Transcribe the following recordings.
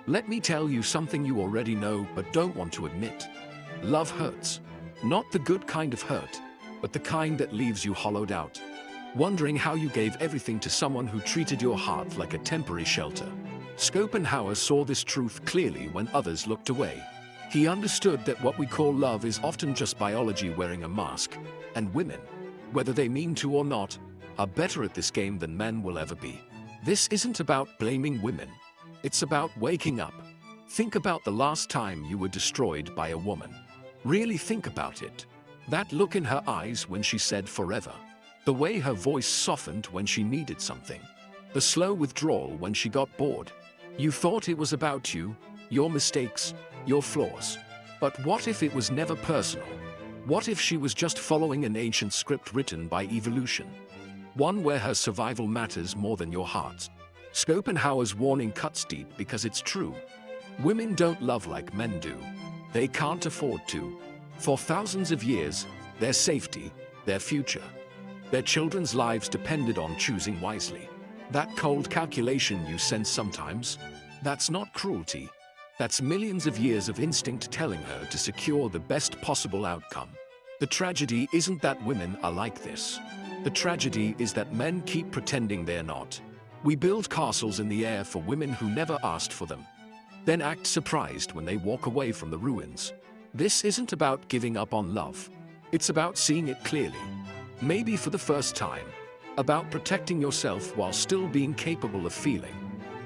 Let me tell you something you already know but don't want to admit. Love hurts. Not the good kind of hurt, but the kind that leaves you hollowed out, wondering how you gave everything to someone who treated your heart like a temporary shelter. Schopenhauer saw this truth clearly when others looked away. He understood that what we call love is often just biology wearing a mask, and women, whether they mean to or not, are better at this game than men will ever be. This isn't about blaming women. It's about waking up. Think about the last time you were destroyed by a woman. Really think about it. That look in her eyes when she said forever. The way her voice softened when she needed something. The slow withdrawal when she got bored. You thought it was about you, your mistakes, your flaws. But what if it was never personal? What if she was just following an ancient script written by evolution? One where her survival matters more than your heart. Schopenhauer's warning cuts deep because it's true. Women don't love like men do. They can't afford to. For thousands of years, their safety, their future, their children's lives depended on choosing wisely. That cold calculation you sense sometimes, that's not cruelty. That's millions of years of instinct telling her to secure the best possible outcome. The tragedy isn't that women are like this. The tragedy is that men keep pretending they're not. We build castles in the air for women who never asked for them, then act surprised when they walk away from the ruins. This isn't about giving up on love. It's about seeing it clearly, maybe for the first time. About protecting yourself while still being capable of feeling.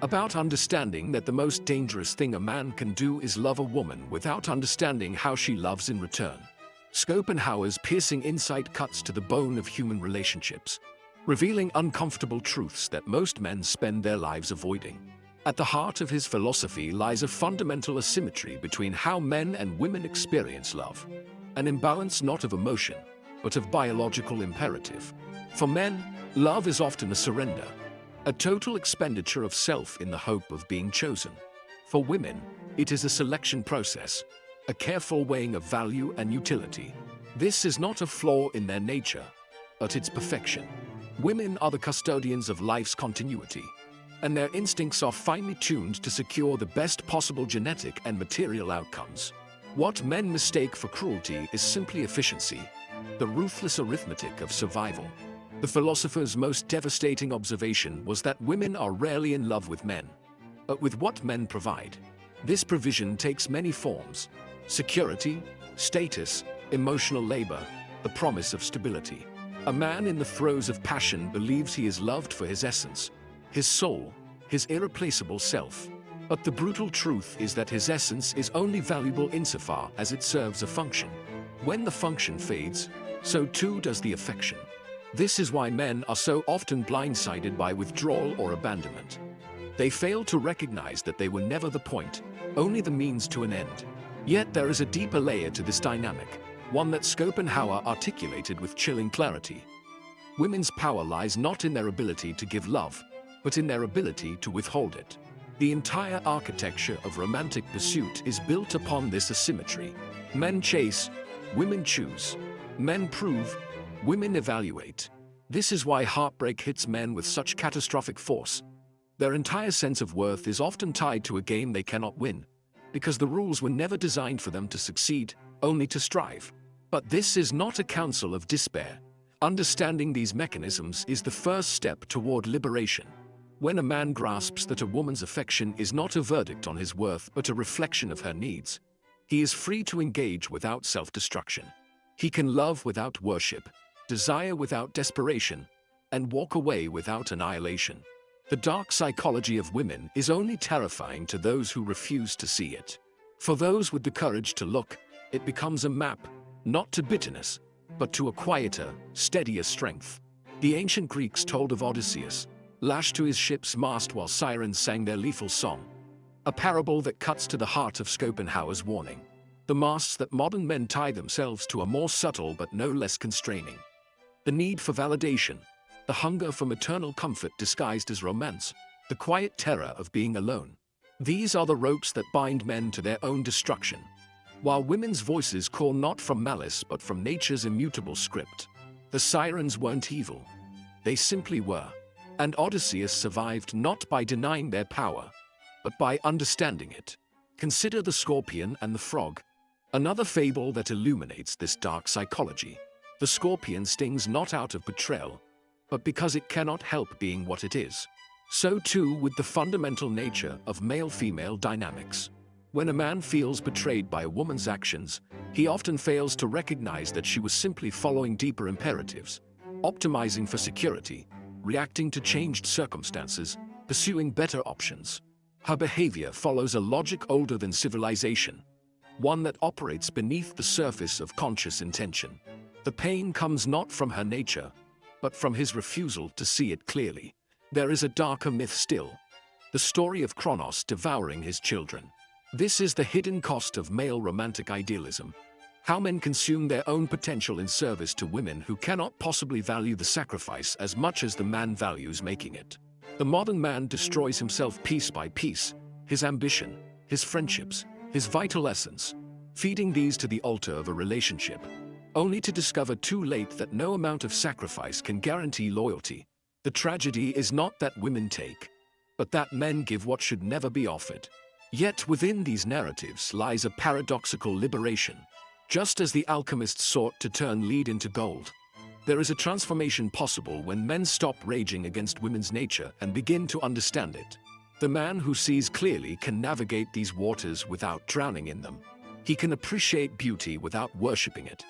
About understanding that the most dangerous thing a man can do is love a woman without understanding how she loves in return. Schopenhauer's piercing insight cuts to the bone of human relationships, revealing uncomfortable truths that most men spend their lives avoiding. At the heart of his philosophy lies a fundamental asymmetry between how men and women experience love. An imbalance not of emotion, but of biological imperative. For men, love is often a surrender, a total expenditure of self in the hope of being chosen. For women, it is a selection process, a careful weighing of value and utility. This is not a flaw in their nature, but its perfection. Women are the custodians of life's continuity, and their instincts are finely tuned to secure the best possible genetic and material outcomes. What men mistake for cruelty is simply efficiency, the ruthless arithmetic of survival. The philosopher's most devastating observation was that women are rarely in love with men, but with what men provide. This provision takes many forms: security, status, emotional labor, the promise of stability. A man in the throes of passion believes he is loved for his essence, his soul, his irreplaceable self. But the brutal truth is that his essence is only valuable insofar as it serves a function. When the function fades, so too does the affection. This is why men are so often blindsided by withdrawal or abandonment. They fail to recognize that they were never the point, only the means to an end. Yet there is a deeper layer to this dynamic, one that Schopenhauer articulated with chilling clarity. Women's power lies not in their ability to give love, but in their ability to withhold it. The entire architecture of romantic pursuit is built upon this asymmetry. Men chase, women choose. Men prove, women evaluate. This is why heartbreak hits men with such catastrophic force. Their entire sense of worth is often tied to a game they cannot win, because the rules were never designed for them to succeed, only to strive. But this is not a counsel of despair. Understanding these mechanisms is the first step toward liberation. When a man grasps that a woman's affection is not a verdict on his worth but a reflection of her needs, he is free to engage without self-destruction. He can love without worship, desire without desperation, and walk away without annihilation. The dark psychology of women is only terrifying to those who refuse to see it. For those with the courage to look, it becomes a map, not to bitterness, but to a quieter, steadier strength. The ancient Greeks told of Odysseus, lashed to his ship's mast while sirens sang their lethal song. A parable that cuts to the heart of Schopenhauer's warning. The masts that modern men tie themselves to are more subtle but no less constraining. The need for validation, the hunger for maternal comfort disguised as romance, the quiet terror of being alone. These are the ropes that bind men to their own destruction. While women's voices call not from malice but from nature's immutable script. The sirens weren't evil. They simply were. And Odysseus survived not by denying their power, but by understanding it. Consider the scorpion and the frog, another fable that illuminates this dark psychology. The scorpion stings not out of betrayal, but because it cannot help being what it is. So too with the fundamental nature of male-female dynamics. When a man feels betrayed by a woman's actions, he often fails to recognize that she was simply following deeper imperatives, optimizing for security, reacting to changed circumstances, pursuing better options. Her behavior follows a logic older than civilization, one that operates beneath the surface of conscious intention. The pain comes not from her nature, but from his refusal to see it clearly. There is a darker myth still, the story of Kronos devouring his children. This is the hidden cost of male romantic idealism. How men consume their own potential in service to women who cannot possibly value the sacrifice as much as the man values making it. The modern man destroys himself piece by piece, his ambition, his friendships, his vital essence, feeding these to the altar of a relationship, only to discover too late that no amount of sacrifice can guarantee loyalty. The tragedy is not that women take, but that men give what should never be offered. Yet within these narratives lies a paradoxical liberation. Just as the alchemists sought to turn lead into gold, there is a transformation possible when men stop raging against women's nature and begin to understand it. The man who sees clearly can navigate these waters without drowning in them. He can appreciate beauty without worshipping it,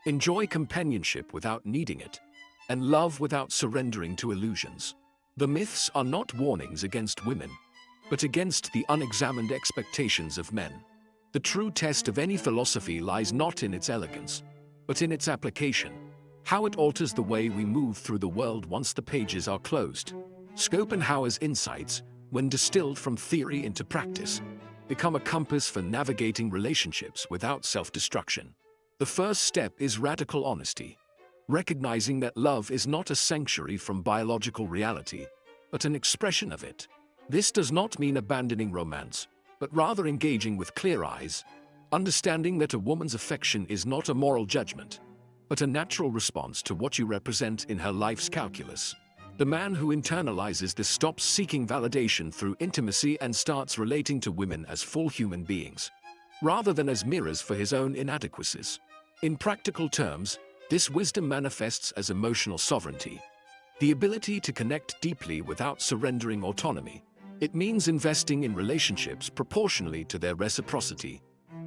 enjoy companionship without needing it, and love without surrendering to illusions. The myths are not warnings against women, but against the unexamined expectations of men. The true test of any philosophy lies not in its elegance, but in its application, how it alters the way we move through the world once the pages are closed. Schopenhauer's insights, when distilled from theory into practice, become a compass for navigating relationships without self-destruction. The first step is radical honesty, recognizing that love is not a sanctuary from biological reality, but an expression of it. This does not mean abandoning romance, but rather engaging with clear eyes, understanding that a woman's affection is not a moral judgment, but a natural response to what you represent in her life's calculus. The man who internalizes this stops seeking validation through intimacy and starts relating to women as full human beings, rather than as mirrors for his own inadequacies. In practical terms, this wisdom manifests as emotional sovereignty, the ability to connect deeply without surrendering autonomy. It means investing in relationships proportionally to their reciprocity,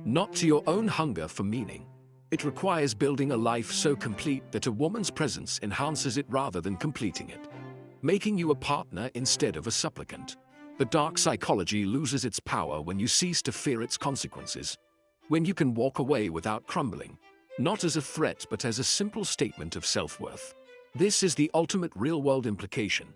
not to your own hunger for meaning. It requires building a life so complete that a woman's presence enhances it rather than completing it, making you a partner instead of a supplicant. The dark psychology loses its power when you cease to fear its consequences, when you can walk away without crumbling, not as a threat but as a simple statement of self-worth. This is the ultimate real-world implication.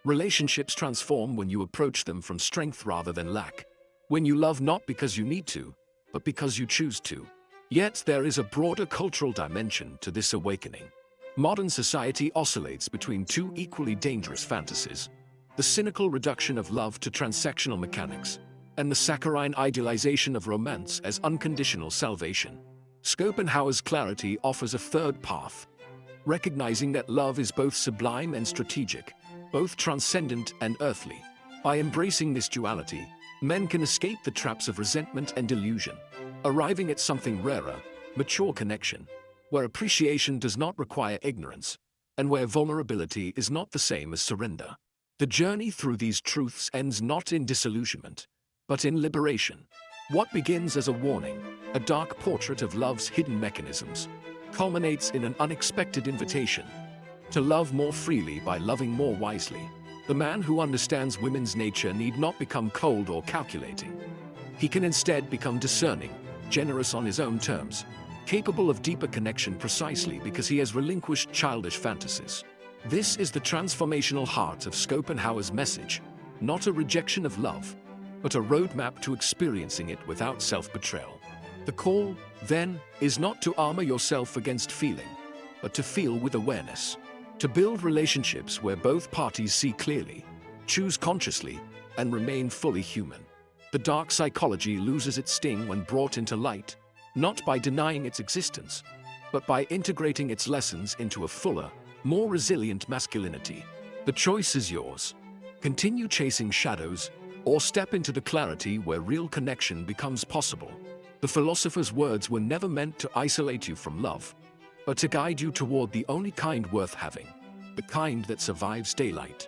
Relationships transform when you approach them from strength rather than lack, when you love not because you need to, but because you choose to. Yet there is a broader cultural dimension to this awakening. Modern society oscillates between two equally dangerous fantasies: the cynical reduction of love to transactional mechanics, and the saccharine idealization of romance as unconditional salvation. Schopenhauer's clarity offers a third path, recognizing that love is both sublime and strategic, both transcendent and earthly. By embracing this duality, men can escape the traps of resentment and delusion, arriving at something rarer, mature connection, where appreciation does not require ignorance, and where vulnerability is not the same as surrender. The journey through these truths ends not in disillusionment, but in liberation. What begins as a warning, a dark portrait of love's hidden mechanisms, culminates in an unexpected invitation to love more freely by loving more wisely. The man who understands women's nature need not become cold or calculating. He can instead become discerning, generous on his own terms, capable of deeper connection precisely because he has relinquished childish fantasies. This is the transformational heart of Schopenhauer's message, not a rejection of love, but a roadmap to experiencing it without self-betrayal. The call, then, is not to armor yourself against feeling, but to feel with awareness, to build relationships where both parties see clearly, choose consciously, and remain fully human. The dark psychology loses its sting when brought into light, not by denying its existence, but by integrating its lessons into a fuller, more resilient masculinity. The choice is yours. Continue chasing shadows, or step into the clarity where real connection becomes possible. The philosopher's words were never meant to isolate you from love, but to guide you toward the only kind worth having, the kind that survives daylight.